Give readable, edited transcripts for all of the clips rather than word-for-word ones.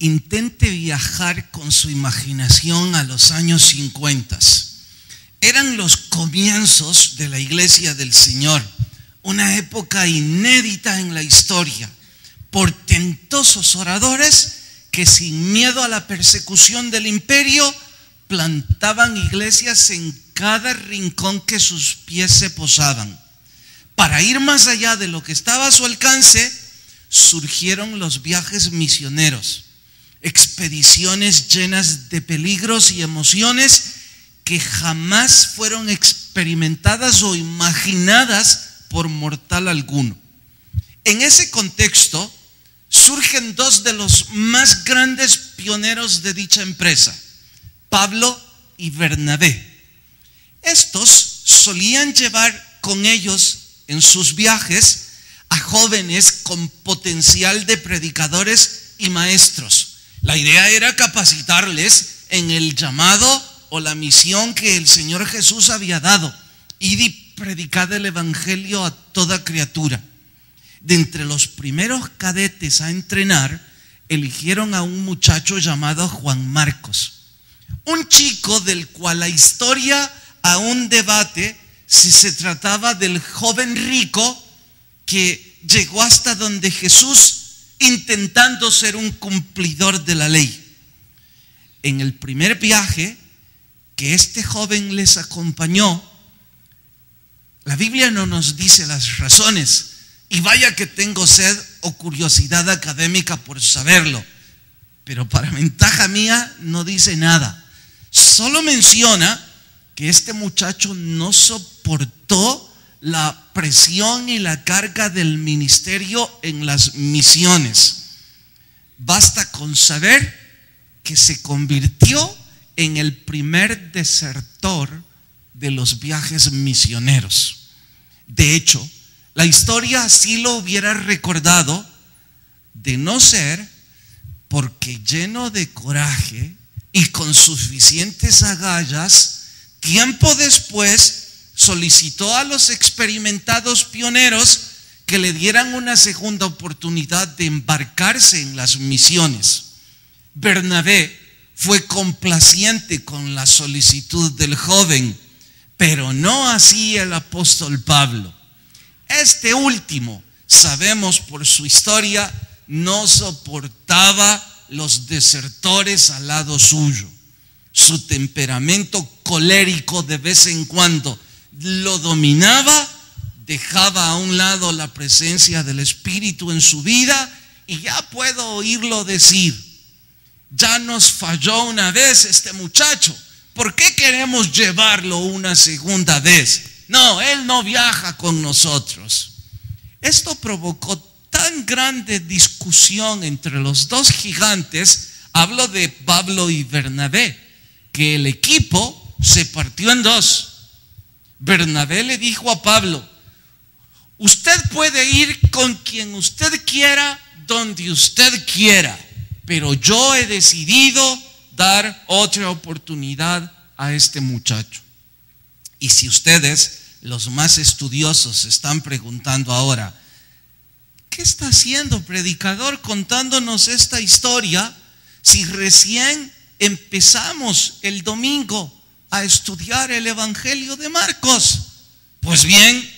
intente viajar con su imaginación a los años 50. Eran los comienzos de la Iglesia del Señor, una época inédita en la historia. Portentosos oradores que sin miedo a la persecución del imperio plantaban iglesias en cada rincón que sus pies se posaban. Para ir más allá de lo que estaba a su alcance, surgieron los viajes misioneros, expediciones llenas de peligros y emociones que jamás fueron experimentadas o imaginadas por mortal alguno. En ese contexto surgen dos de los más grandes pioneros de dicha empresa, Pablo y Bernabé. Estos solían llevar con ellos en sus viajes a jóvenes con potencial de predicadores y maestros. La idea era capacitarles en el llamado o la misión que el Señor Jesús había dado, y predicar el evangelio a toda criatura. De entre los primeros cadetes a entrenar, eligieron a un muchacho llamado Juan Marcos, un chico del cual la historia aún debate si se trataba del joven rico que llegó hasta donde Jesús intentando ser un cumplidor de la ley. En el primer viaje que este joven les acompañó, la Biblia no nos dice las razones, y vaya que tengo sed o curiosidad académica por saberlo, pero para ventaja mía no dice nada. Solo menciona que este muchacho no soportó la presión y la carga del ministerio en las misiones. Basta con saber que se convirtió en el primer desertor de los viajes misioneros. De hecho, la historia así lo hubiera recordado, de no ser porque lleno de coraje y con suficientes agallas, tiempo después solicitó a los experimentados pioneros que le dieran una segunda oportunidad de embarcarse en las misiones. Bernabé fue complaciente con la solicitud del joven, pero no así el apóstol Pablo. Este último, sabemos por su historia, no soportaba los desertores al lado suyo. Su temperamento colérico de vez en cuando lo dominaba, dejaba a un lado la presencia del Espíritu en su vida, y ya puedo oírlo decir: ya nos falló una vez este muchacho, ¿por qué queremos llevarlo una segunda vez? No, él no viaja con nosotros. Esto provocó tan grande discusión entre los dos gigantes, hablo de Pablo y Bernabé, que el equipo se partió en dos. Bernabé le dijo a Pablo: usted puede ir con quien usted quiera, donde usted quiera, pero yo he decidido dar otra oportunidad a este muchacho. Y si ustedes, los más estudiosos, están preguntando ahora: ¿qué está haciendo, predicador, contándonos esta historia si recién empezamos el domingo a estudiar el Evangelio de Marcos? Pues bien,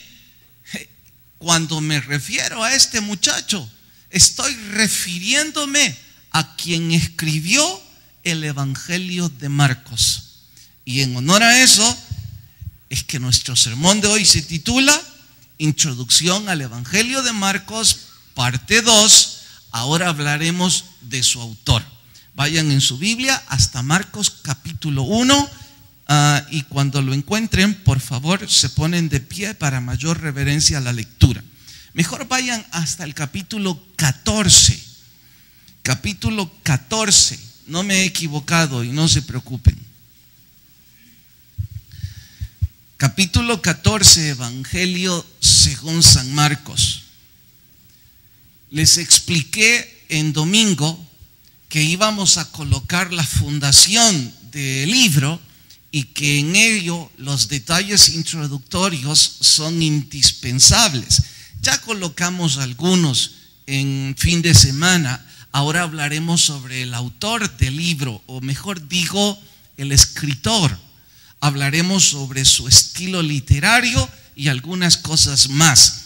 cuando me refiero a este muchacho, estoy refiriéndome a quien escribió el Evangelio de Marcos. Y en honor a eso es que nuestro sermón de hoy se titula Introducción al Evangelio de Marcos, parte 2. Ahora hablaremos de su autor. Vayan en su Biblia hasta Marcos capítulo 1, y cuando lo encuentren, por favor, se ponen de pie para mayor reverencia a la lectura. Mejor vayan hasta el capítulo 14. Capítulo 14, no me he equivocado y no se preocupen. Capítulo 14, Evangelio según San Marcos. Les expliqué en domingo que íbamos a colocar la fundación del libro y que en ello los detalles introductorios son indispensables. Ya colocamos algunos en fin de semana. Ahora hablaremos sobre el autor del libro, o mejor digo, el escritor. Hablaremos sobre su estilo literario y algunas cosas más.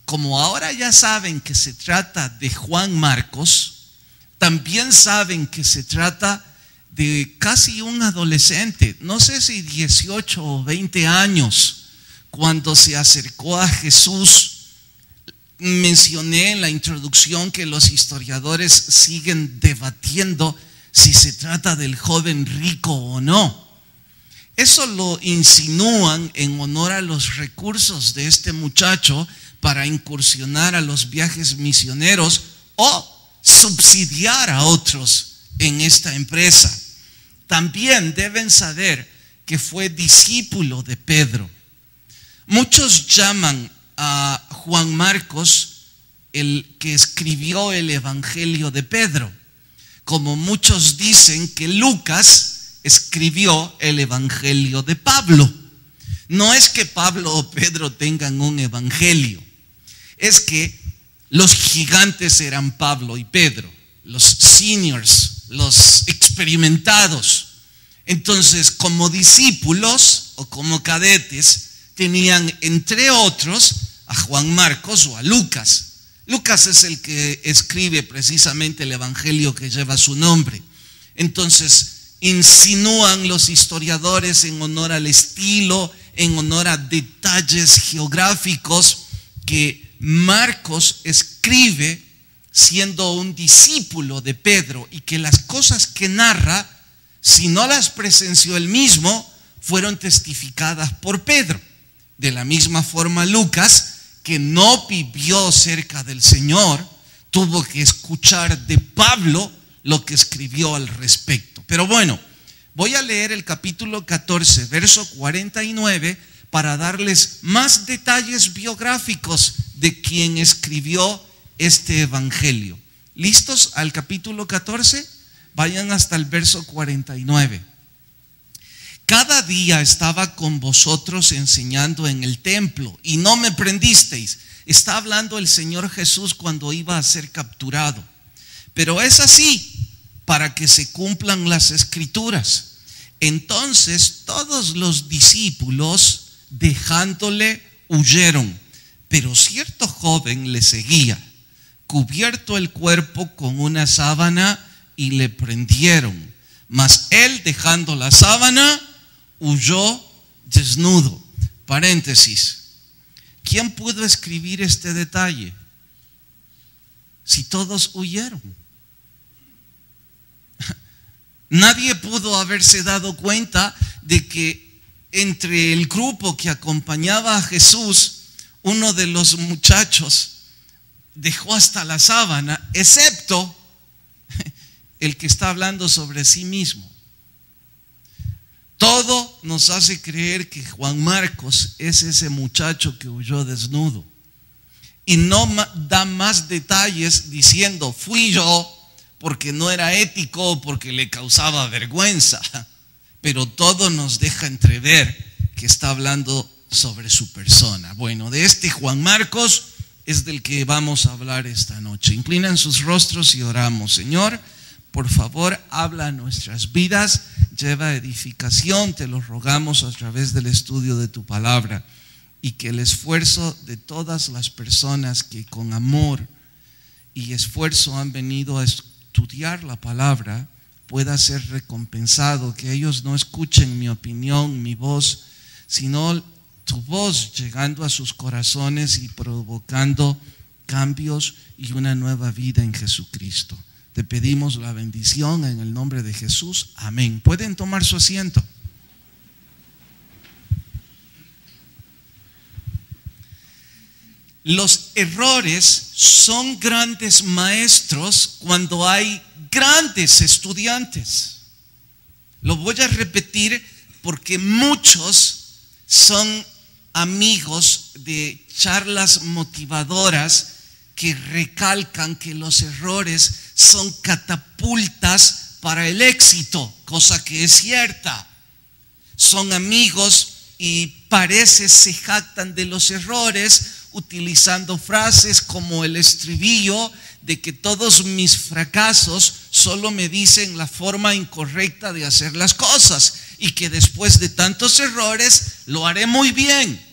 Como ahora ya saben que se trata de Juan Marcos, también saben que se trata de casi un adolescente, no sé si 18 o 20 años, cuando se acercó a Jesús. Mencioné en la introducción que los historiadores siguen debatiendo si se trata del joven rico o no. Eso lo insinúan en honor a los recursos de este muchacho para incursionar a los viajes misioneros o subsidiar a otros en esta empresa. También deben saber que fue discípulo de Pedro. Muchos llaman a Juan Marcos el que escribió el Evangelio de Pedro, como muchos dicen que Lucas escribió el Evangelio de Pablo. No es que Pablo o Pedro tengan un evangelio, es que los gigantes eran Pablo y Pedro, los seniors, los experimentados. Entonces, como discípulos o como cadetes, tenían entre otros a Juan Marcos o a Lucas. Lucas es el que escribe precisamente el evangelio que lleva su nombre. Entonces, insinúan los historiadores en honor al estilo, en honor a detalles geográficos, que Marcos escribe siendo un discípulo de Pedro y que las cosas que narra, si no las presenció él mismo, fueron testificadas por Pedro. De la misma forma, Lucas, que no vivió cerca del Señor, tuvo que escuchar de Pablo lo que escribió al respecto. Pero bueno, voy a leer el capítulo 14, verso 49, para darles más detalles biográficos de quien escribió este evangelio. ¿Listos al capítulo 14? Vayan hasta el verso 49. Cada día estaba con vosotros enseñando en el templo y no me prendisteis. Está hablando el Señor Jesús cuando iba a ser capturado. Pero es así para que se cumplan las escrituras. Entonces todos los discípulos, dejándole, huyeron. Pero cierto joven le seguía, cubierto el cuerpo con una sábana, y le prendieron. Mas él, dejando la sábana, huyó desnudo. Paréntesis. ¿Quién pudo escribir este detalle? Si todos huyeron. Nadie pudo haberse dado cuenta de que entre el grupo que acompañaba a Jesús, uno de los muchachos dejó hasta la sábana, excepto el que está hablando sobre sí mismo. Todo nos hace creer que Juan Marcos es ese muchacho que huyó desnudo. Y no da más detalles diciendo, fui yo, porque no era ético, porque le causaba vergüenza. Pero todo nos deja entrever que está hablando sobre su persona. Bueno, de este Juan Marcos es del que vamos a hablar esta noche. Inclinan sus rostros y oramos. Señor, por favor, habla a nuestras vidas, lleva edificación, te lo rogamos a través del estudio de tu palabra, y que el esfuerzo de todas las personas que con amor y esfuerzo han venido a estudiar la palabra pueda ser recompensado, que ellos no escuchen mi opinión, mi voz, sino tu voz llegando a sus corazones y provocando cambios y una nueva vida en Jesucristo. Te pedimos la bendición en el nombre de Jesús. Amén. Pueden tomar su asiento. Los errores son grandes maestros cuando hay grandes estudiantes. Lo voy a repetir porque muchos son amigos de charlas motivadoras que recalcan que los errores son catapultas para el éxito, cosa que es cierta. Son amigos y parece se jactan de los errores utilizando frases como el estribillo de que todos mis fracasos solo me dicen la forma incorrecta de hacer las cosas y que después de tantos errores lo haré muy bien.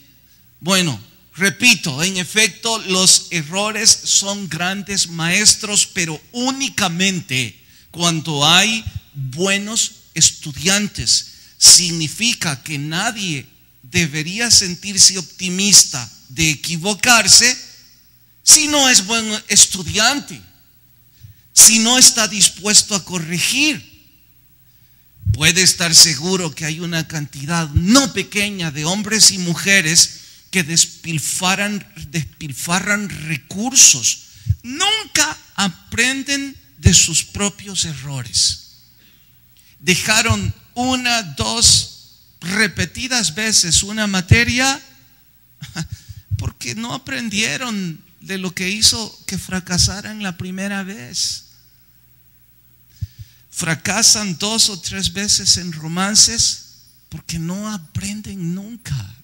Bueno, repito, en efecto, los errores son grandes maestros, pero únicamente cuando hay buenos estudiantes. Significa que nadie debería sentirse optimista de equivocarse si no es buen estudiante, si no está dispuesto a corregir. Puede estar seguro que hay una cantidad no pequeña de hombres y mujeres que despilfarran recursos, nunca aprenden de sus propios errores. Dejaron una, dos, repetidas veces una materia porque no aprendieron de lo que hizo que fracasaran la primera vez. Fracasan 2 o 3 veces en romances porque no aprenden nunca.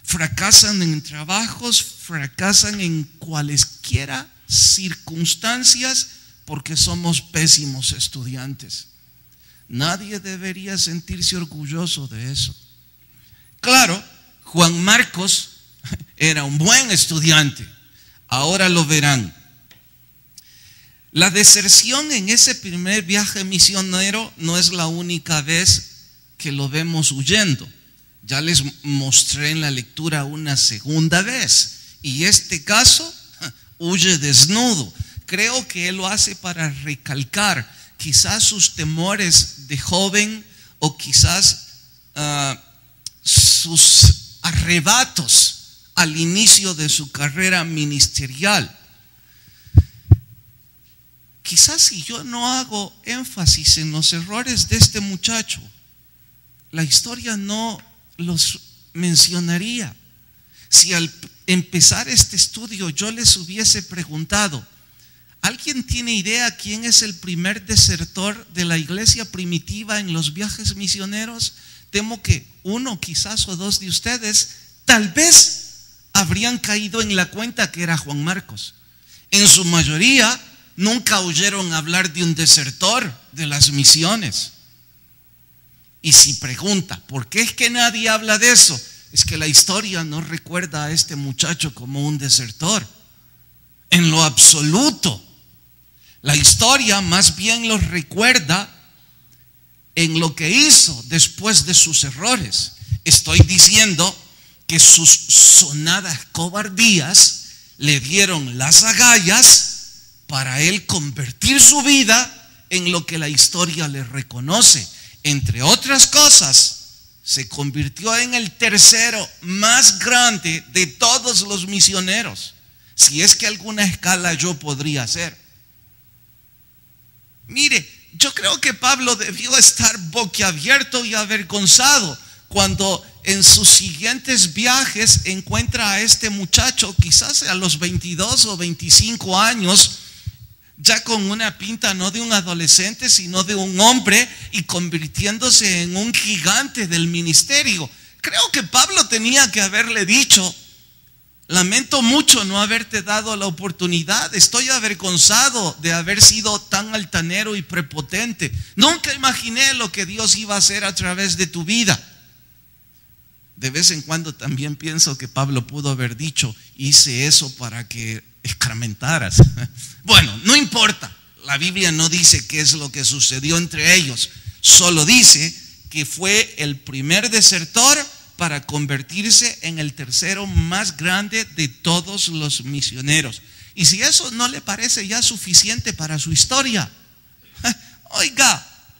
Fracasan en trabajos, fracasan en cualesquiera circunstancias porque somos pésimos estudiantes. Nadie debería sentirse orgulloso de eso. Claro, Juan Marcos era un buen estudiante. Ahora lo verán. La deserción en ese primer viaje misionero no es la única vez que lo vemos huyendo. Ya les mostré en la lectura una segunda vez. Y este caso, huye desnudo. Creo que él lo hace para recalcar quizás sus temores de joven o quizás sus arrebatos al inicio de su carrera ministerial. Quizás si yo no hago énfasis en los errores de este muchacho, la historia no los mencionaría. Si al empezar este estudio yo les hubiese preguntado, ¿alguien tiene idea quién es el primer desertor de la iglesia primitiva en los viajes misioneros? Temo que 1, quizás o 2 de ustedes tal vez habrían caído en la cuenta que era Juan Marcos. En su mayoría nunca oyeron hablar de un desertor de las misiones. Y si pregunta, ¿por qué es que nadie habla de eso? Es que la historia no recuerda a este muchacho como un desertor. En lo absoluto. La historia más bien lo recuerda en lo que hizo después de sus errores. Estoy diciendo que sus sonadas cobardías le dieron las agallas para él convertir su vida en lo que la historia le reconoce. Entre otras cosas, se convirtió en el tercero más grande de todos los misioneros, si es que alguna escala yo podría hacer. Mire, yo creo que Pablo debió estar boquiabierto y avergonzado cuando en sus siguientes viajes encuentra a este muchacho, quizás a los 22 o 25 años, ya con una pinta no de un adolescente, sino de un hombre, y convirtiéndose en un gigante del ministerio. Creo que Pablo tenía que haberle dicho: lamento mucho no haberte dado la oportunidad, estoy avergonzado de haber sido tan altanero y prepotente. Nunca imaginé lo que Dios iba a hacer a través de tu vida. De vez en cuando también pienso que Pablo pudo haber dicho: hice eso para que escarmentaras. Bueno, no importa. La Biblia no dice qué es lo que sucedió entre ellos. Solo dice que fue el primer desertor para convertirse en el tercero más grande de todos los misioneros. Y si eso no le parece ya suficiente para su historia, oiga,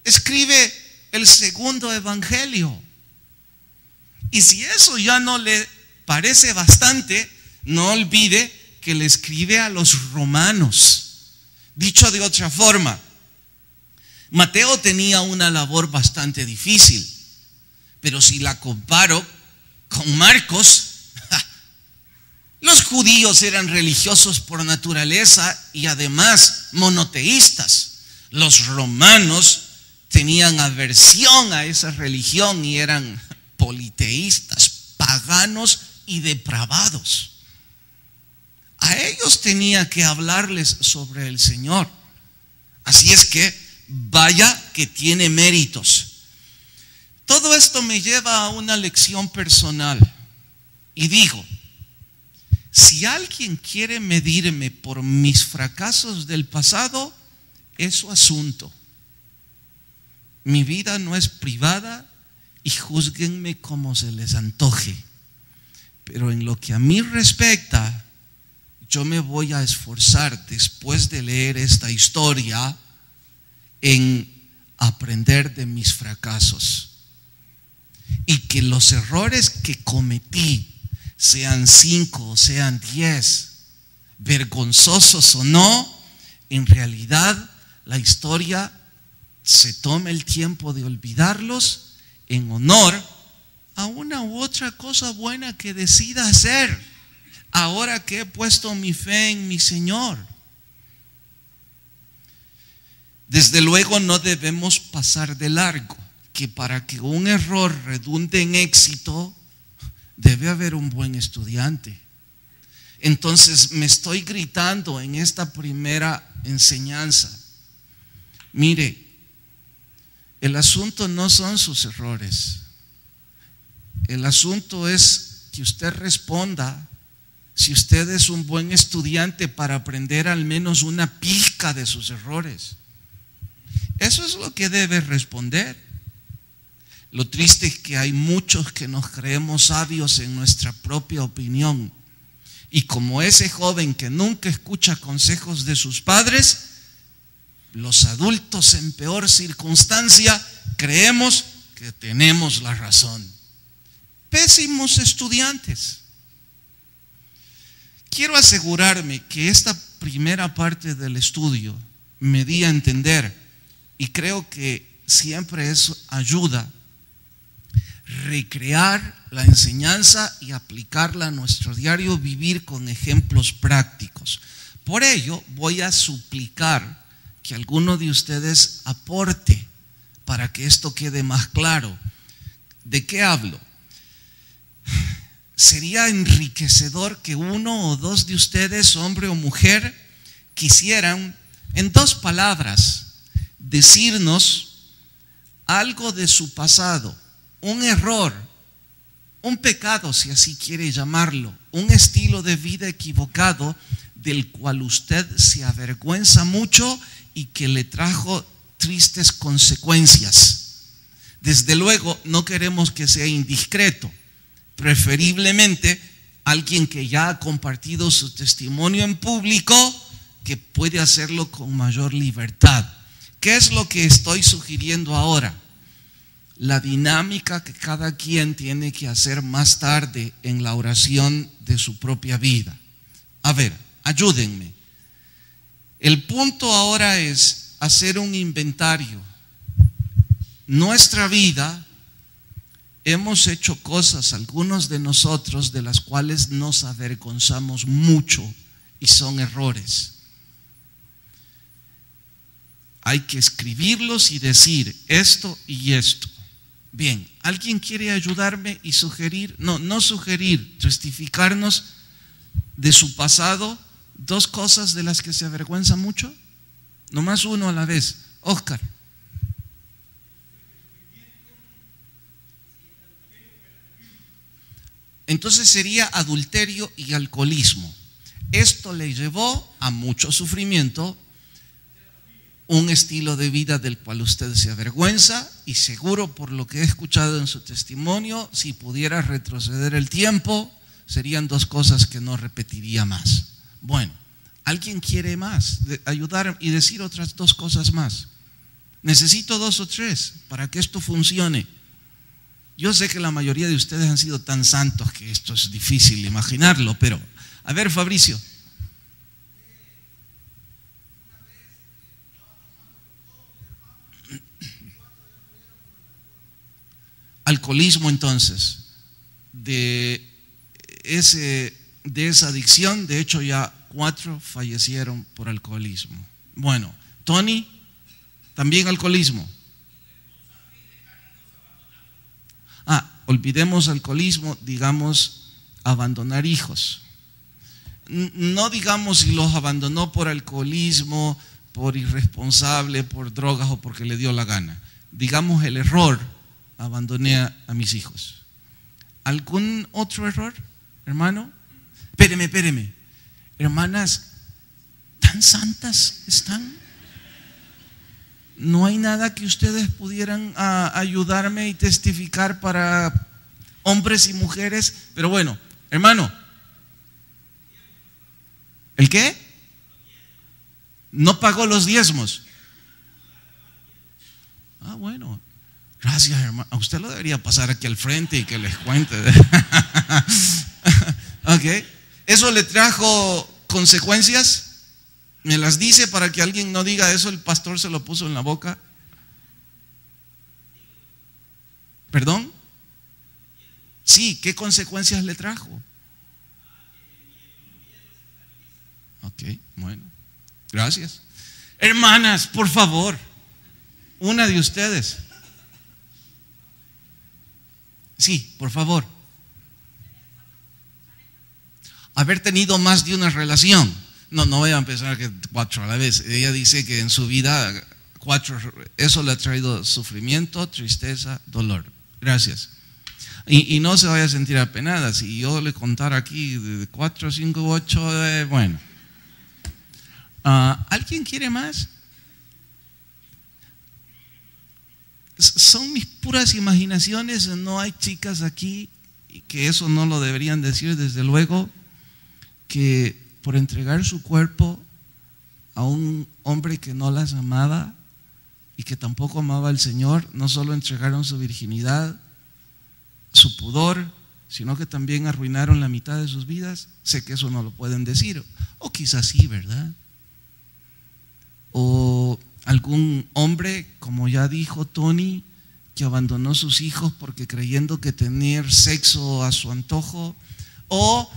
escribe el segundo evangelio. Y si eso ya no le parece bastante, no olvide que le escribe a los romanos. Dicho de otra forma, Mateo tenía una labor bastante difícil, pero si la comparo con Marcos, los judíos eran religiosos por naturaleza y además monoteístas. Los romanos tenían aversión a esa religión y eran politeístas, paganos y depravados. A ellos tenía que hablarles sobre el Señor. Así es que vaya que tiene méritos. Todo esto me lleva a una lección personal. Y digo, si alguien quiere medirme por mis fracasos del pasado, es su asunto. Mi vida no es privada y júzguenme como se les antoje. Pero en lo que a mí respecta, yo me voy a esforzar después de leer esta historia en aprender de mis fracasos. Y que los errores que cometí, sean 5 o sean 10, vergonzosos o no, en realidad la historia se tome el tiempo de olvidarlos en honor a una u otra cosa buena que decida hacer, ahora que he puesto mi fe en mi Señor. Desde luego no debemos pasar de largo, que para que un error redunde en éxito, debe haber un buen estudiante. Entonces me estoy gritando en esta primera enseñanza. Mire, el asunto no son sus errores. El asunto es que usted responda si usted es un buen estudiante para aprender al menos una pizca de sus errores. Eso es lo que debe responder. Lo triste es que hay muchos que nos creemos sabios en nuestra propia opinión. Y como ese joven que nunca escucha consejos de sus padres, los adultos en peor circunstancia creemos que tenemos la razón. Pésimos estudiantes. Quiero asegurarme que esta primera parte del estudio me di a entender, y creo que siempre eso ayuda, recrear la enseñanza y aplicarla a nuestro diario vivir con ejemplos prácticos. Por ello voy a suplicar que alguno de ustedes aporte para que esto quede más claro. ¿De qué hablo? Sería enriquecedor que uno o dos de ustedes, hombre o mujer, quisieran en 2 palabras decirnos algo de su pasado, un error, un pecado, si así quiere llamarlo, un estilo de vida equivocado del cual usted se avergüenza mucho y que le trajo tristes consecuencias. Desde luego no queremos que sea indiscreto, preferiblemente alguien que ya ha compartido su testimonio en público, que puede hacerlo con mayor libertad. ¿Qué es lo que estoy sugiriendo ahora? La dinámica que cada quien tiene que hacer más tarde en la oración de su propia vida. A ver, ayúdenme. El punto ahora es hacer un inventario. Nuestra vida, hemos hecho cosas, algunos de nosotros, de las cuales nos avergonzamos mucho y son errores. Hay que escribirlos y decir esto y esto. Bien, ¿alguien quiere ayudarme y sugerir? No sugerir, testificarnos de su pasado 2 cosas de las que se avergüenza mucho? Nomás uno a la vez. Oscar. Entonces sería adulterio y alcoholismo. Esto le llevó a mucho sufrimiento, un estilo de vida del cual usted se avergüenza, y seguro por lo que he escuchado en su testimonio, si pudiera retroceder el tiempo, serían 2 cosas que no repetiría más. Bueno, ¿alguien quiere más? Ayudar y decir otras 2 cosas más. Necesito 2 o 3 para que esto funcione. Yo sé que la mayoría de ustedes han sido tan santos que esto es difícil imaginarlo, pero a ver, Fabricio. Alcoholismo, entonces, de esa adicción, de hecho ya 4 fallecieron por alcoholismo. Bueno, Tony, también alcoholismo. Olvidemos alcoholismo, digamos abandonar hijos. No digamos si los abandonó por alcoholismo, por irresponsable, por drogas o porque le dio la gana. Digamos el error, abandoné a mis hijos. ¿Algún otro error, hermano? Espéreme. Hermanas, ¿tan santas están? ¿No hay nada que ustedes pudieran ayudarme y testificar para hombres y mujeres? Pero bueno, hermano, ¿el qué? No pagó los diezmos. Bueno, gracias, hermano. A usted lo debería pasar aquí al frente y que les cuente. Ok. ¿Eso le trajo consecuencias? ¿Me las dice para que alguien no diga eso? El pastor se lo puso en la boca. ¿Perdón? Sí, ¿qué consecuencias le trajo? Ok, bueno, gracias. Hermanas, por favor, una de ustedes. Sí, por favor. Haber tenido más de una relación. No voy a empezar que 4 a la vez. Ella dice que en su vida 4, eso le ha traído sufrimiento, tristeza, dolor. Gracias. Y no se vaya a sentir apenada. Si yo le contara aquí de 4, 5, 8, bueno. ¿Alguien quiere más? Son mis puras imaginaciones. No hay chicas aquí, y que eso no lo deberían decir, desde luego, que por entregar su cuerpo a un hombre que no las amaba y que tampoco amaba al Señor, no solo entregaron su virginidad, su pudor, sino que también arruinaron la mitad de sus vidas. Sé que eso no lo pueden decir, o quizás sí, ¿verdad? O algún hombre, como ya dijo Tony, que abandonó sus hijos porque creyendo que tener sexo a su antojo, o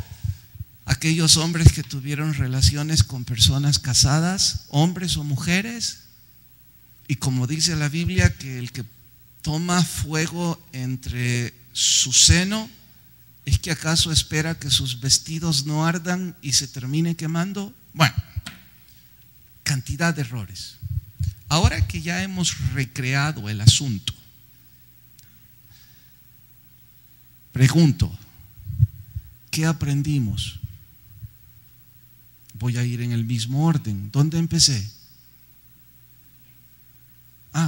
aquellos hombres que tuvieron relaciones con personas casadas, hombres o mujeres, y como dice la Biblia, que el que toma fuego entre su seno, ¿es que acaso espera que sus vestidos no ardan y se termine quemando? Bueno, cantidad de errores. Ahora que ya hemos recreado el asunto, pregunto, ¿qué aprendimos? Voy a ir en el mismo orden. ¿Dónde empecé?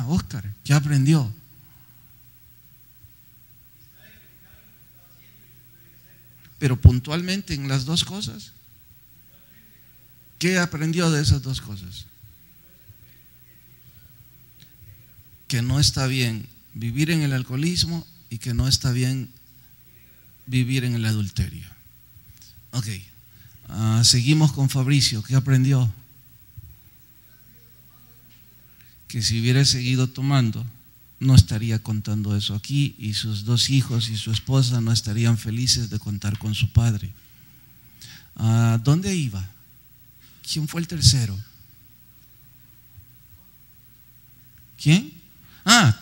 Oscar, ¿qué aprendió? Pero puntualmente en las dos cosas. ¿Qué aprendió de esas dos cosas? Que no está bien vivir en el alcoholismo y que no está bien vivir en el adulterio. Ok. Seguimos con Fabricio. ¿Qué aprendió? Que si hubiera seguido tomando, no estaría contando eso aquí, y sus 2 hijos y su esposa no estarían felices de contar con su padre. ¿Dónde iba? ¿Quién fue el tercero? ¿Quién?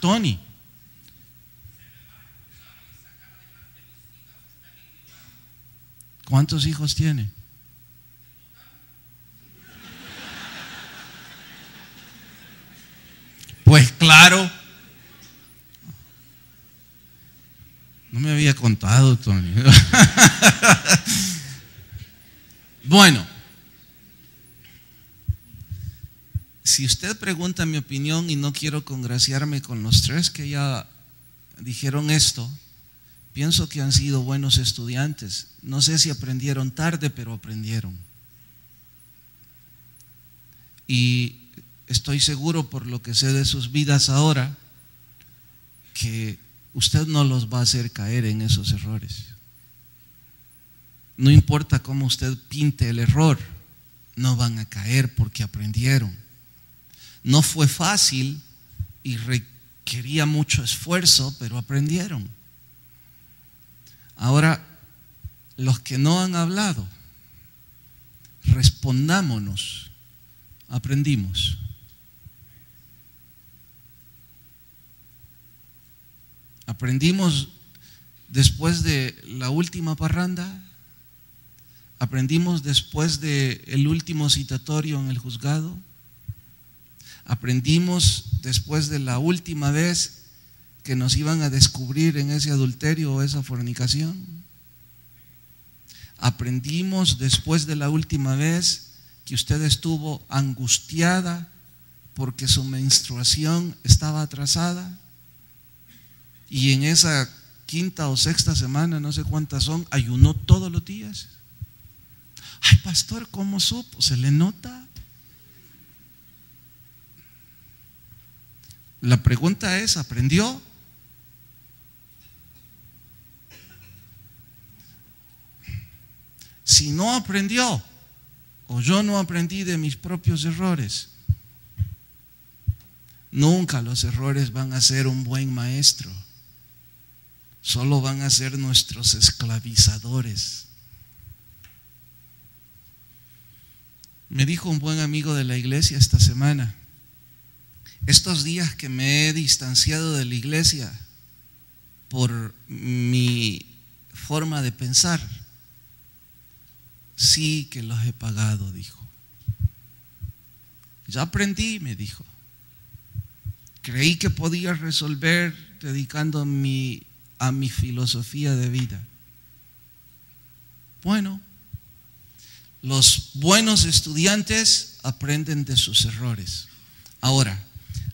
Tony. ¿Cuántos hijos tiene? Pues claro. No me había contado, Tony. Bueno, si usted pregunta mi opinión, y no quiero congraciarme con los 3 que ya dijeron esto, pienso que han sido buenos estudiantes. No sé si aprendieron tarde, pero aprendieron. Y estoy seguro, por lo que sé de sus vidas ahora, que usted no los va a hacer caer en esos errores. No importa cómo usted pinte el error, no van a caer porque aprendieron. No fue fácil y requería mucho esfuerzo, pero aprendieron. Ahora, los que no han hablado, respondámonos. Aprendimos. Aprendimos después de la última parranda. Aprendimos después del último citatorio en el juzgado. Aprendimos después de la última vez que nos iban a descubrir en ese adulterio o esa fornicación. Aprendimos después de la última vez que usted estuvo angustiada porque su menstruación estaba atrasada y en esa quinta o sexta semana, no sé cuántas son, ayunó todos los días. Ay, pastor, ¿cómo supo? ¿Se le nota? La pregunta es, ¿aprendió? Si no aprendió, o yo no aprendí de mis propios errores, nunca los errores van a ser un buen maestro, solo van a ser nuestros esclavizadores. Me dijo un buen amigo de la iglesia esta semana: estos días que me he distanciado de la iglesia por mi forma de pensar, sí que los he pagado, dijo. Ya aprendí, me dijo. Creí que podía resolver dedicando a mi filosofía de vida. Bueno, los buenos estudiantes aprenden de sus errores. Ahora,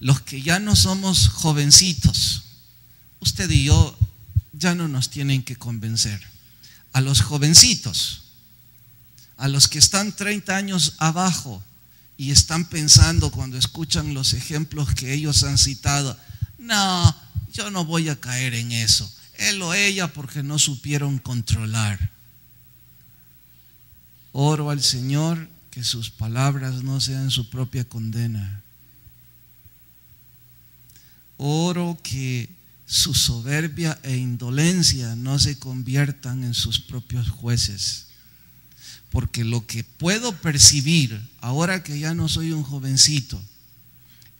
los que ya no somos jovencitos, usted y yo ya no nos tienen que convencer. A los jovencitos, a los que están 30 años abajo y están pensando cuando escuchan los ejemplos que ellos han citado: no, yo no voy a caer en eso, él o ella porque no supieron controlar. Oro al Señor que sus palabras no sean su propia condena. Oro que su soberbia e indolencia no se conviertan en sus propios jueces. Porque lo que puedo percibir, ahora que ya no soy un jovencito,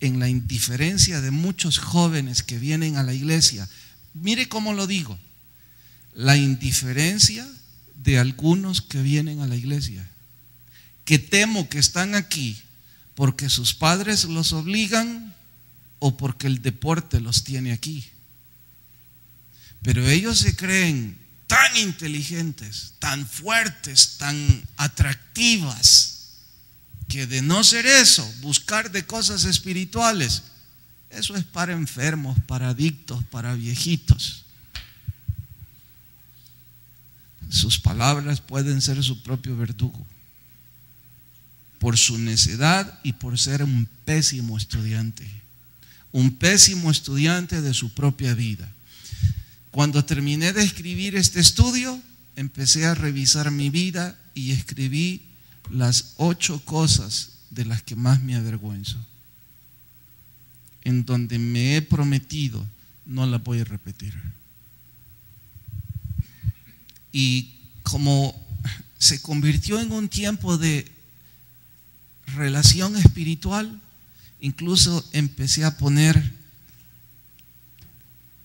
en la indiferencia de muchos jóvenes que vienen a la iglesia, mire cómo lo digo, la indiferencia de algunos que vienen a la iglesia, que temo que están aquí porque sus padres los obligan o porque el deporte los tiene aquí. Pero ellos se creen tan inteligentes, tan fuertes, tan atractivas, que de no ser eso, buscar de cosas espirituales, eso es para enfermos, para adictos, para viejitos. Sus palabras pueden ser su propio verdugo, por su necedad y por ser un pésimo estudiante de su propia vida. Cuando terminé de escribir este estudio, empecé a revisar mi vida y escribí las 8 cosas de las que más me avergüenzo, en donde me he prometido no las voy a repetir. Y como se convirtió en un tiempo de relación espiritual, incluso empecé a poner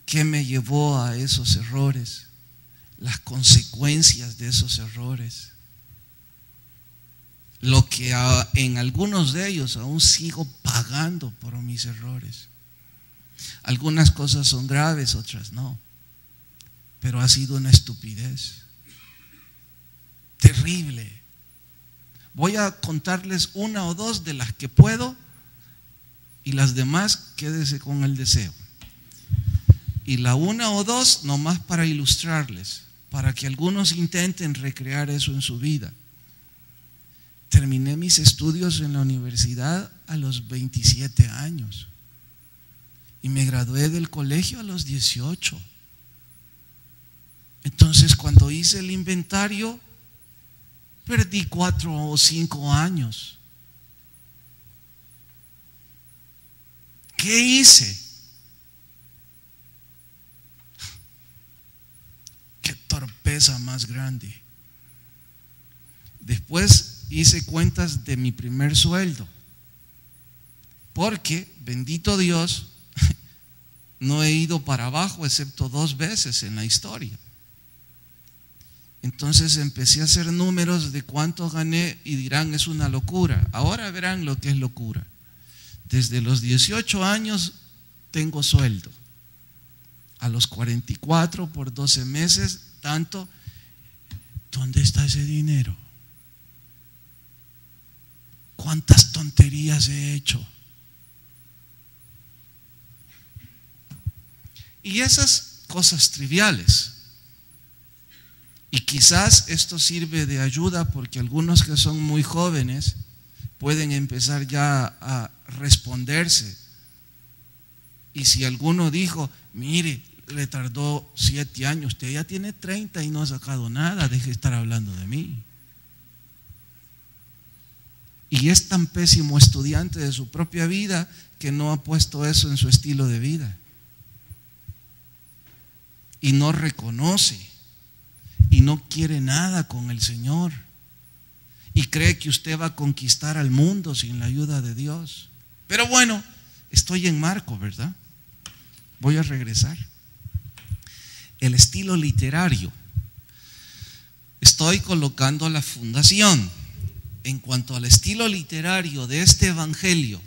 qué me llevó a esos errores, las consecuencias de esos errores, lo que en algunos de ellos aún sigo pagando por mis errores. Algunas cosas son graves, otras no, pero ha sido una estupidez terrible. Voy a contarles 1 o 2 de las que puedo, y las demás quédese con el deseo. Y la 1 o 2 nomás para ilustrarles, para que algunos intenten recrear eso en su vida. Terminé mis estudios en la universidad a los 27 años y me gradué del colegio a los 18. Entonces, cuando hice el inventario, perdí 4 o 5 años. ¿Qué hice? Qué torpeza más grande. Después hice cuentas de mi primer sueldo, porque, bendito Dios, no he ido para abajo excepto 2 veces en la historia. Entonces empecé a hacer números de cuánto gané y dirán, es una locura. Ahora verán lo que es locura. Desde los 18 años tengo sueldo. A los 44 por 12 meses, tanto. ¿Dónde está ese dinero? ¿Cuántas tonterías he hecho? Y esas cosas triviales. Y quizás esto sirve de ayuda porque algunos que son muy jóvenes pueden empezar ya a responderse. Y si alguno dijo, mire, le tardó 7 años, usted ya tiene 30 y no ha sacado nada, deje de estar hablando de mí. Y es tan pésimo estudiante de su propia vida que no ha puesto eso en su estilo de vida. Y no reconoce. Y no quiere nada con el Señor. Y cree que usted va a conquistar al mundo sin la ayuda de Dios. Pero bueno, estoy en Marco, ¿verdad? Voy a regresar. El estilo literario. Estoy colocando la fundación. En cuanto al estilo literario de este evangelio,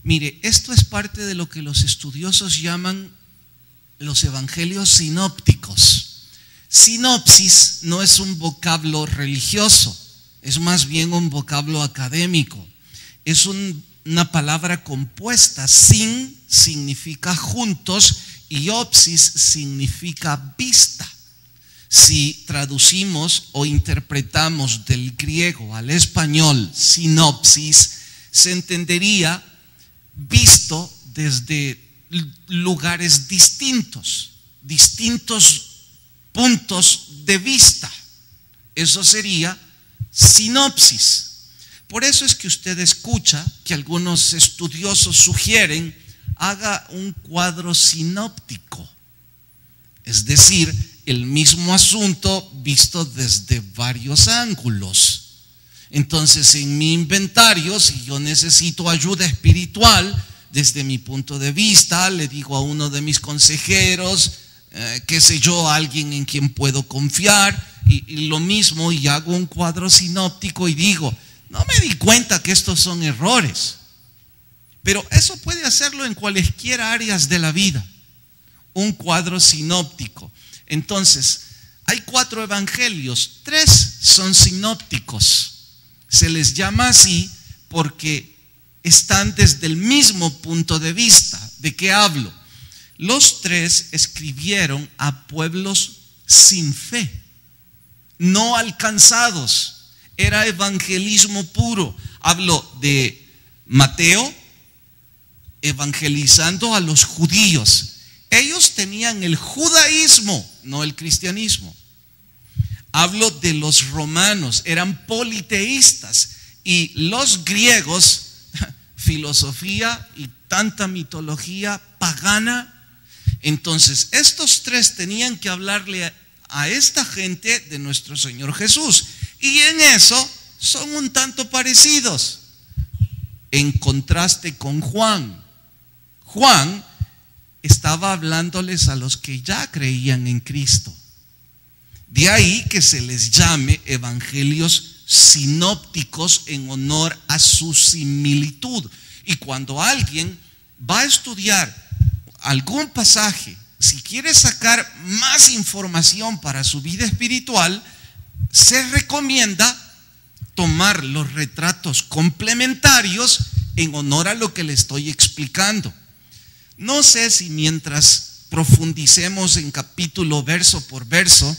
mire, esto es parte de lo que los estudiosos llaman los evangelios sinópticos. Sinopsis no es un vocablo religioso, es más bien un vocablo académico. Es una palabra compuesta. Sin significa juntos y opsis significa vista. Si traducimos o interpretamos del griego al español sinopsis, se entendería visto desde lugares distintos puntos de vista. Eso sería sinopsis. Por eso es que usted escucha que algunos estudiosos sugieren haga un cuadro sinóptico, es decir, el mismo asunto visto desde varios ángulos. Entonces, en mi inventario, si yo necesito ayuda espiritual, desde mi punto de vista, le digo a uno de mis consejeros, qué sé yo, a alguien en quien puedo confiar, y lo mismo, y hago un cuadro sinóptico y digo, no me di cuenta que estos son errores. Pero eso puede hacerlo en cualesquiera áreas de la vida, un cuadro sinóptico. Entonces, hay 4 evangelios, 3 son sinópticos. Se les llama así porque están desde el mismo punto de vista. ¿De qué hablo? Los 3 escribieron a pueblos sin fe, no alcanzados. Era evangelismo puro. Hablo de Mateo evangelizando a los judíos. Ellos tenían el judaísmo, no el cristianismo. Hablo de los romanos, eran politeístas, y los griegos, filosofía y tanta mitología pagana. Entonces, estos 3 tenían que hablarle a esta gente de nuestro Señor Jesús, y en eso son un tanto parecidos, en contraste con Juan. Juan estaba hablándoles a los que ya creían en Cristo. De ahí que se les llame evangelios sinópticos en honor a su similitud. Y cuando alguien va a estudiar algún pasaje, si quiere sacar más información para su vida espiritual, se recomienda tomar los retratos complementarios en honor a lo que le estoy explicando. No sé si mientras profundicemos en capítulo verso por verso,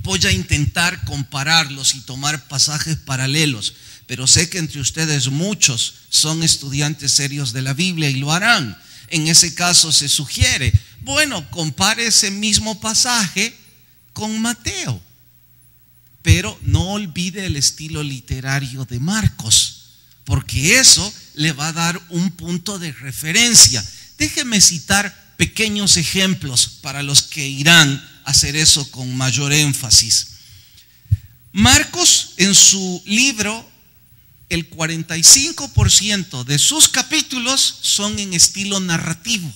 voy a intentar compararlos y tomar pasajes paralelos, pero sé que entre ustedes muchos son estudiantes serios de la Biblia y lo harán. En ese caso se sugiere, bueno, compare ese mismo pasaje con Mateo, pero no olvide el estilo literario de Marcos, porque eso le va a dar un punto de referencia. Déjeme citar pequeños ejemplos para los que irán a hacer eso con mayor énfasis. Marcos, en su libro, el 45% de sus capítulos son en estilo narrativo,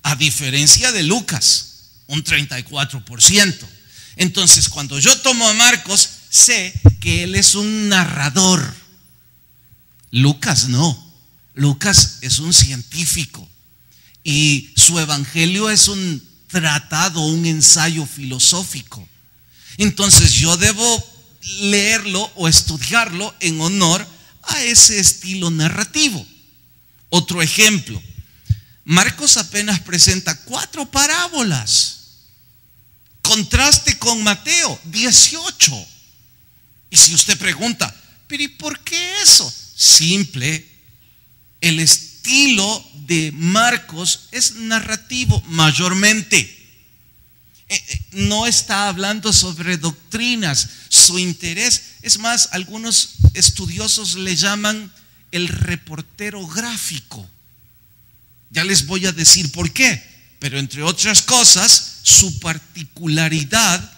a diferencia de Lucas, un 34%. Entonces, cuando yo tomo a Marcos, sé que él es un narrador. Lucas no. Lucas es un científico y su evangelio es un tratado, un ensayo filosófico. Entonces yo debo leerlo o estudiarlo en honor a ese estilo narrativo. Otro ejemplo, Marcos apenas presenta 4 parábolas. Contraste con Mateo, 18. Y si usted pregunta, pero ¿y por qué eso? Simple, el estilo de Marcos es narrativo mayormente. No está hablando sobre doctrinas. Su interés, es más, algunos estudiosos le llaman el reportero gráfico. Ya les voy a decir por qué, pero entre otras cosas, su particularidad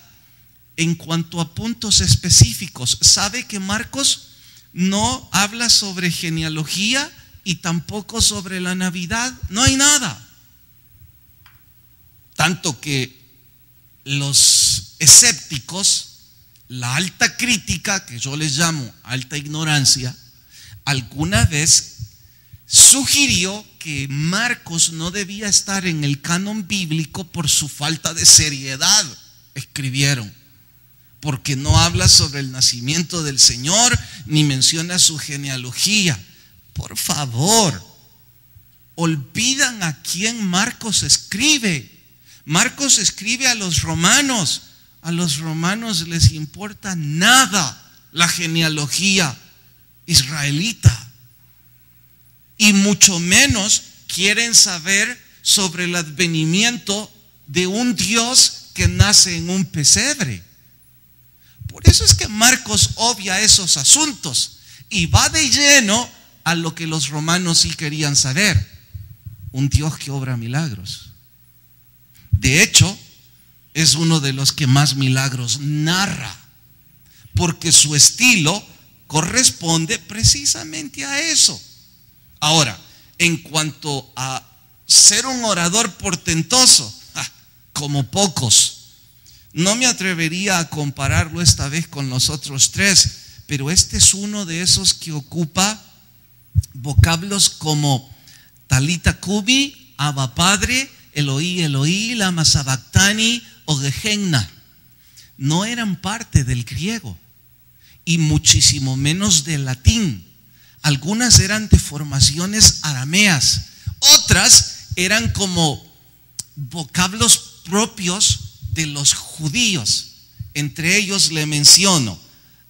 en cuanto a puntos específicos. ¿Sabe que Marcos no habla sobre genealogía y tampoco sobre la Navidad? No hay nada. Tanto que los escépticos, la alta crítica, que yo les llamo alta ignorancia, alguna vez sugirió que Marcos no debía estar en el canon bíblico por su falta de seriedad. Escribieron, porque no habla sobre el nacimiento del Señor ni menciona su genealogía. Por favor, olvidan a quién Marcos escribe. Marcos escribe a los romanos. A los romanos les importa nada la genealogía israelita. Y mucho menos quieren saber sobre el advenimiento de un Dios que nace en un pesebre. Por eso es que Marcos obvia esos asuntos y va de lleno a lo que los romanos sí querían saber: un Dios que obra milagros. De hecho, es uno de los que más milagros narra, porque su estilo corresponde precisamente a eso. Ahora, en cuanto a ser un orador portentoso, como pocos, no me atrevería a compararlo esta vez con los otros 3, pero este es uno de esos que ocupa vocablos como Talita Kumi, Abba Padre, Eloí, Eloí, lama sabactani o Gehenna. No eran parte del griego y muchísimo menos del latín. Algunas eran deformaciones arameas, otras eran como vocablos propios de los judíos. Entre ellos le menciono: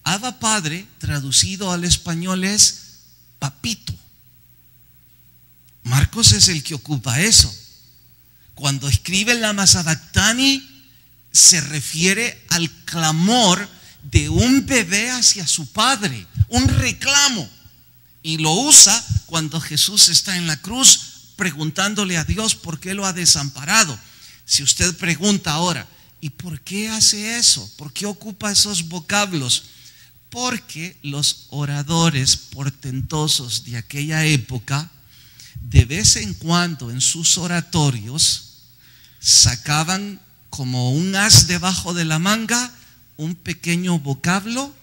Abba Padre, traducido al español es papito. Marcos es el que ocupa eso. Cuando escribe la Masabactani, se refiere al clamor de un bebé hacia su padre, un reclamo. Y lo usa cuando Jesús está en la cruz preguntándole a Dios por qué lo ha desamparado. Si usted pregunta ahora, ¿y por qué hace eso? ¿Por qué ocupa esos vocablos? Porque los oradores portentosos de aquella época, de vez en cuando en sus oratorios, sacaban como un as debajo de la manga un pequeño vocablo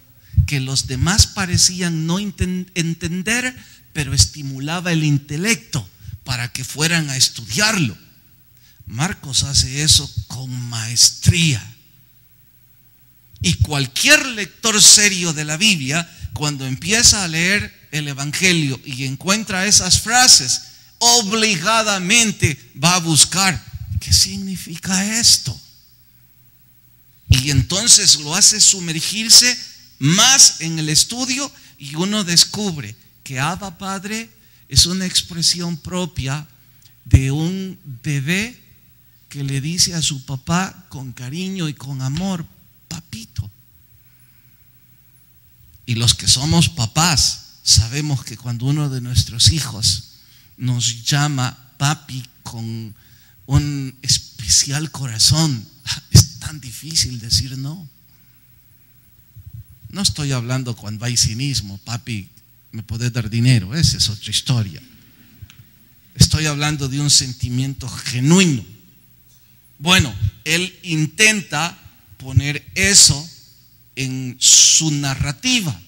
que los demás parecían no entender, pero estimulaba el intelecto para que fueran a estudiarlo. Marcos hace eso con maestría. Y cualquier lector serio de la Biblia, cuando empieza a leer el Evangelio y encuentra esas frases, obligadamente va a buscar ¿qué significa esto? Y entonces lo hace sumergirse más en el estudio y uno descubre que Abba Padre es una expresión propia de un bebé que le dice a su papá con cariño y con amor: papito. Y los que somos papás sabemos que cuando uno de nuestros hijos nos llama papi con un especial corazón, es tan difícil decir no. No estoy hablando cuando hay cinismo: papi, me podés dar dinero, esa es otra historia. Estoy hablando de un sentimiento genuino. Bueno, él intenta poner eso en su narrativa.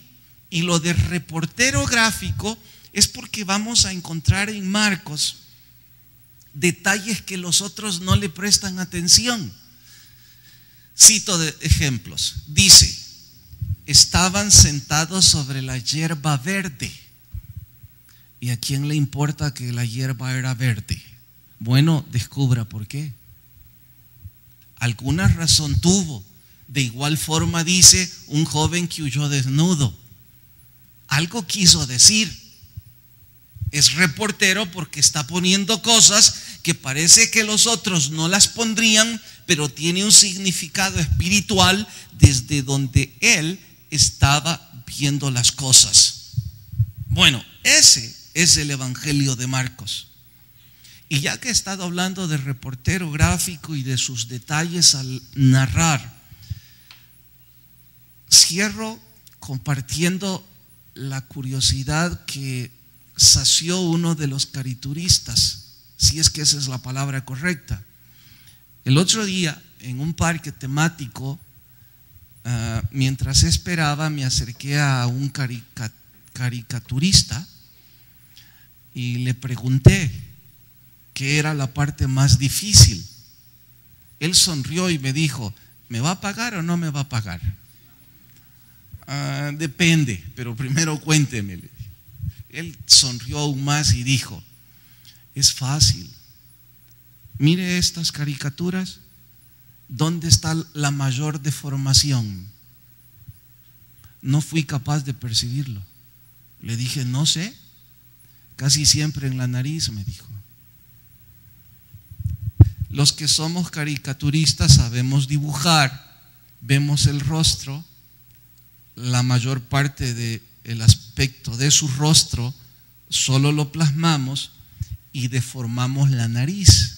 Y lo de reportero gráfico es porque vamos a encontrar en Marcos detalles que los otros no le prestan atención. Cito de ejemplos. Dice: estaban sentados sobre la hierba verde. ¿Y a quién le importa que la hierba era verde? Bueno, descubra por qué. Alguna razón tuvo. De igual forma dice: un joven que huyó desnudo. Algo quiso decir. Es reportero porque está poniendo cosas que parece que los otros no las pondrían, pero tiene un significado espiritual desde donde él estaba viendo las cosas. Bueno, ese es el Evangelio de Marcos. Y ya que he estado hablando de reportero gráfico y de sus detalles al narrar, cierro compartiendo la curiosidad que sació uno de los caricaturistas, si es que esa es la palabra correcta. El otro día, en un parque temático, mientras esperaba, me acerqué a un caricaturista y le pregunté qué era la parte más difícil. Él sonrió y me dijo: ¿me va a pagar o no me va a pagar? Depende, pero primero cuénteme. Él sonrió aún más y dijo: es fácil. Mire estas caricaturas. ¿Dónde está la mayor deformación? No fui capaz de percibirlo. Le dije: no sé. Casi siempre en la nariz, me dijo. Los que somos caricaturistas sabemos dibujar, vemos el rostro, la mayor parte del aspecto de su rostro solo lo plasmamos y deformamos la nariz.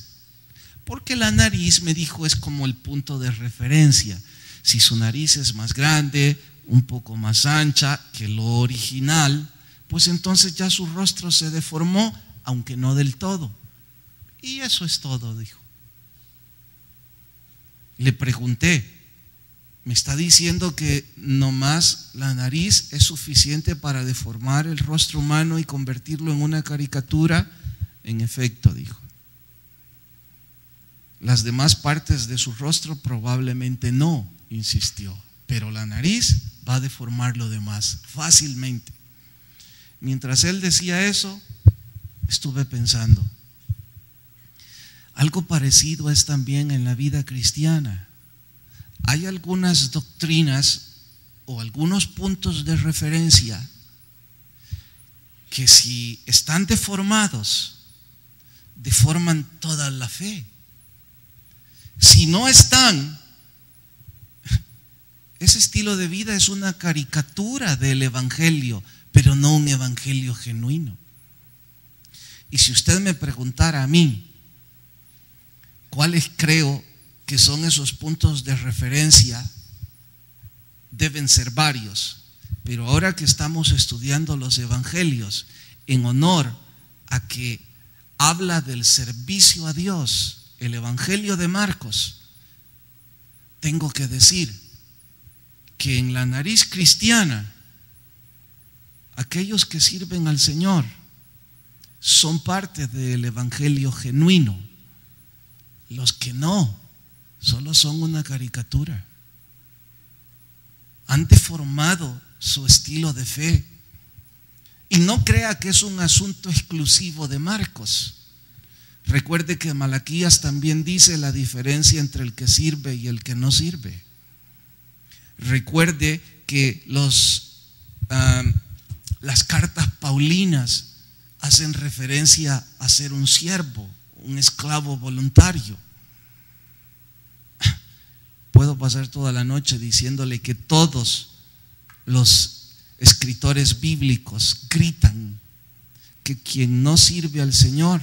Porque la nariz, me dijo, es como el punto de referencia. Si su nariz es más grande, un poco más ancha que lo original, pues entonces ya su rostro se deformó, aunque no del todo. Y eso es todo, dijo. Le pregunté: ¿me está diciendo que nomás la nariz es suficiente para deformar el rostro humano y convertirlo en una caricatura? En efecto, dijo. Las demás partes de su rostro probablemente no, insistió, pero la nariz va a deformar lo demás fácilmente. Mientras él decía eso, estuve pensando, algo parecido es también en la vida cristiana. Hay algunas doctrinas o algunos puntos de referencia que, si están deformados, deforman toda la fe. Si no están, ese estilo de vida es una caricatura del Evangelio, pero no un Evangelio genuino. Y si usted me preguntara a mí cuáles creo que son esos puntos de referencia, deben ser varios. Pero ahora que estamos estudiando los Evangelios en honor a que habla del servicio a Dios, el Evangelio de Marcos, tengo que decir que en la nariz cristiana, aquellos que sirven al Señor son parte del Evangelio genuino. Los que no, solo son una caricatura. Han deformado su estilo de fe. Y no crea que es un asunto exclusivo de Marcos. Recuerde que Malaquías también dice la diferencia entre el que sirve y el que no sirve. Recuerde que las cartas paulinas hacen referencia a ser un siervo, un esclavo voluntario. Puedo pasar toda la noche diciéndole que todos los escritores bíblicos gritan que quien no sirve al Señor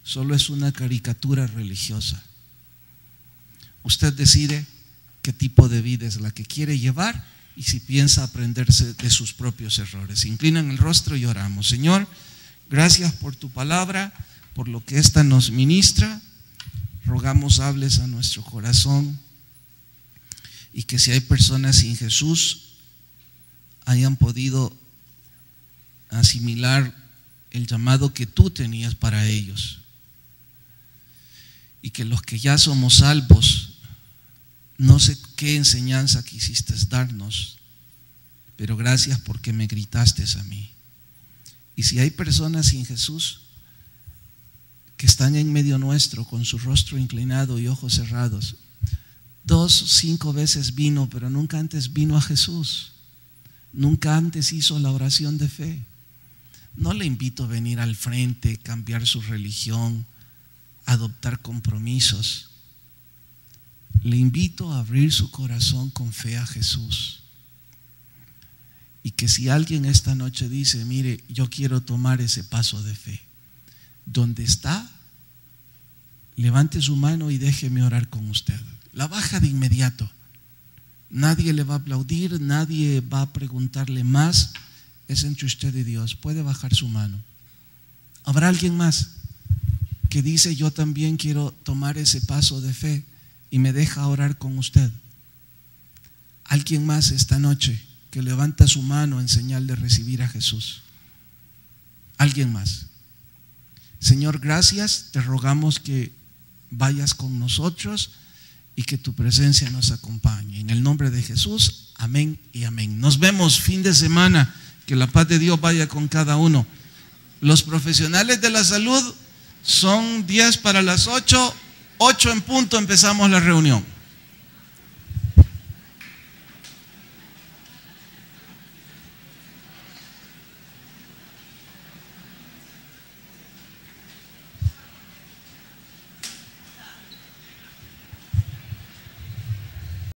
solo es una caricatura religiosa. Usted decide qué tipo de vida es la que quiere llevar y si piensa aprenderse de sus propios errores. Inclinan el rostro y oramos. Señor, gracias por tu palabra, por lo que ésta nos ministra. Rogamos hables a nuestro corazón. y que si hay personas sin Jesús hayan podido asimilar el llamado que tú tenías para ellos, y que los que ya somos salvos, no sé qué enseñanza quisiste darnos, pero gracias porque me gritaste a mí. Y si hay personas sin Jesús que están en medio nuestro con su rostro inclinado y ojos cerrados, 2, 5 veces vino, pero nunca antes vino a Jesús, nunca antes hizo la oración de fe, no le invito a venir al frente, cambiar su religión, adoptar compromisos. Le invito a abrir su corazón con fe a Jesús. Y que si alguien esta noche dice, mire, yo quiero tomar ese paso de fe, donde está, levante su mano y déjeme orar con usted. La baja de inmediato. Nadie le va a aplaudir, nadie va a preguntarle más. Es entre usted y Dios. Puede bajar su mano. ¿Habrá alguien más que dice, yo también quiero tomar ese paso de fe y me deja orar con usted? ¿Alguien más esta noche que levanta su mano en señal de recibir a Jesús? ¿Alguien más? Señor, gracias, te rogamos que vayas con nosotros y que tu presencia nos acompañe. En el nombre de Jesús, amén y amén. Nos vemos fin de semana. Que la paz de Dios vaya con cada uno. Los profesionales de la salud son 10 para las 8, 8 en punto empezamos la reunión.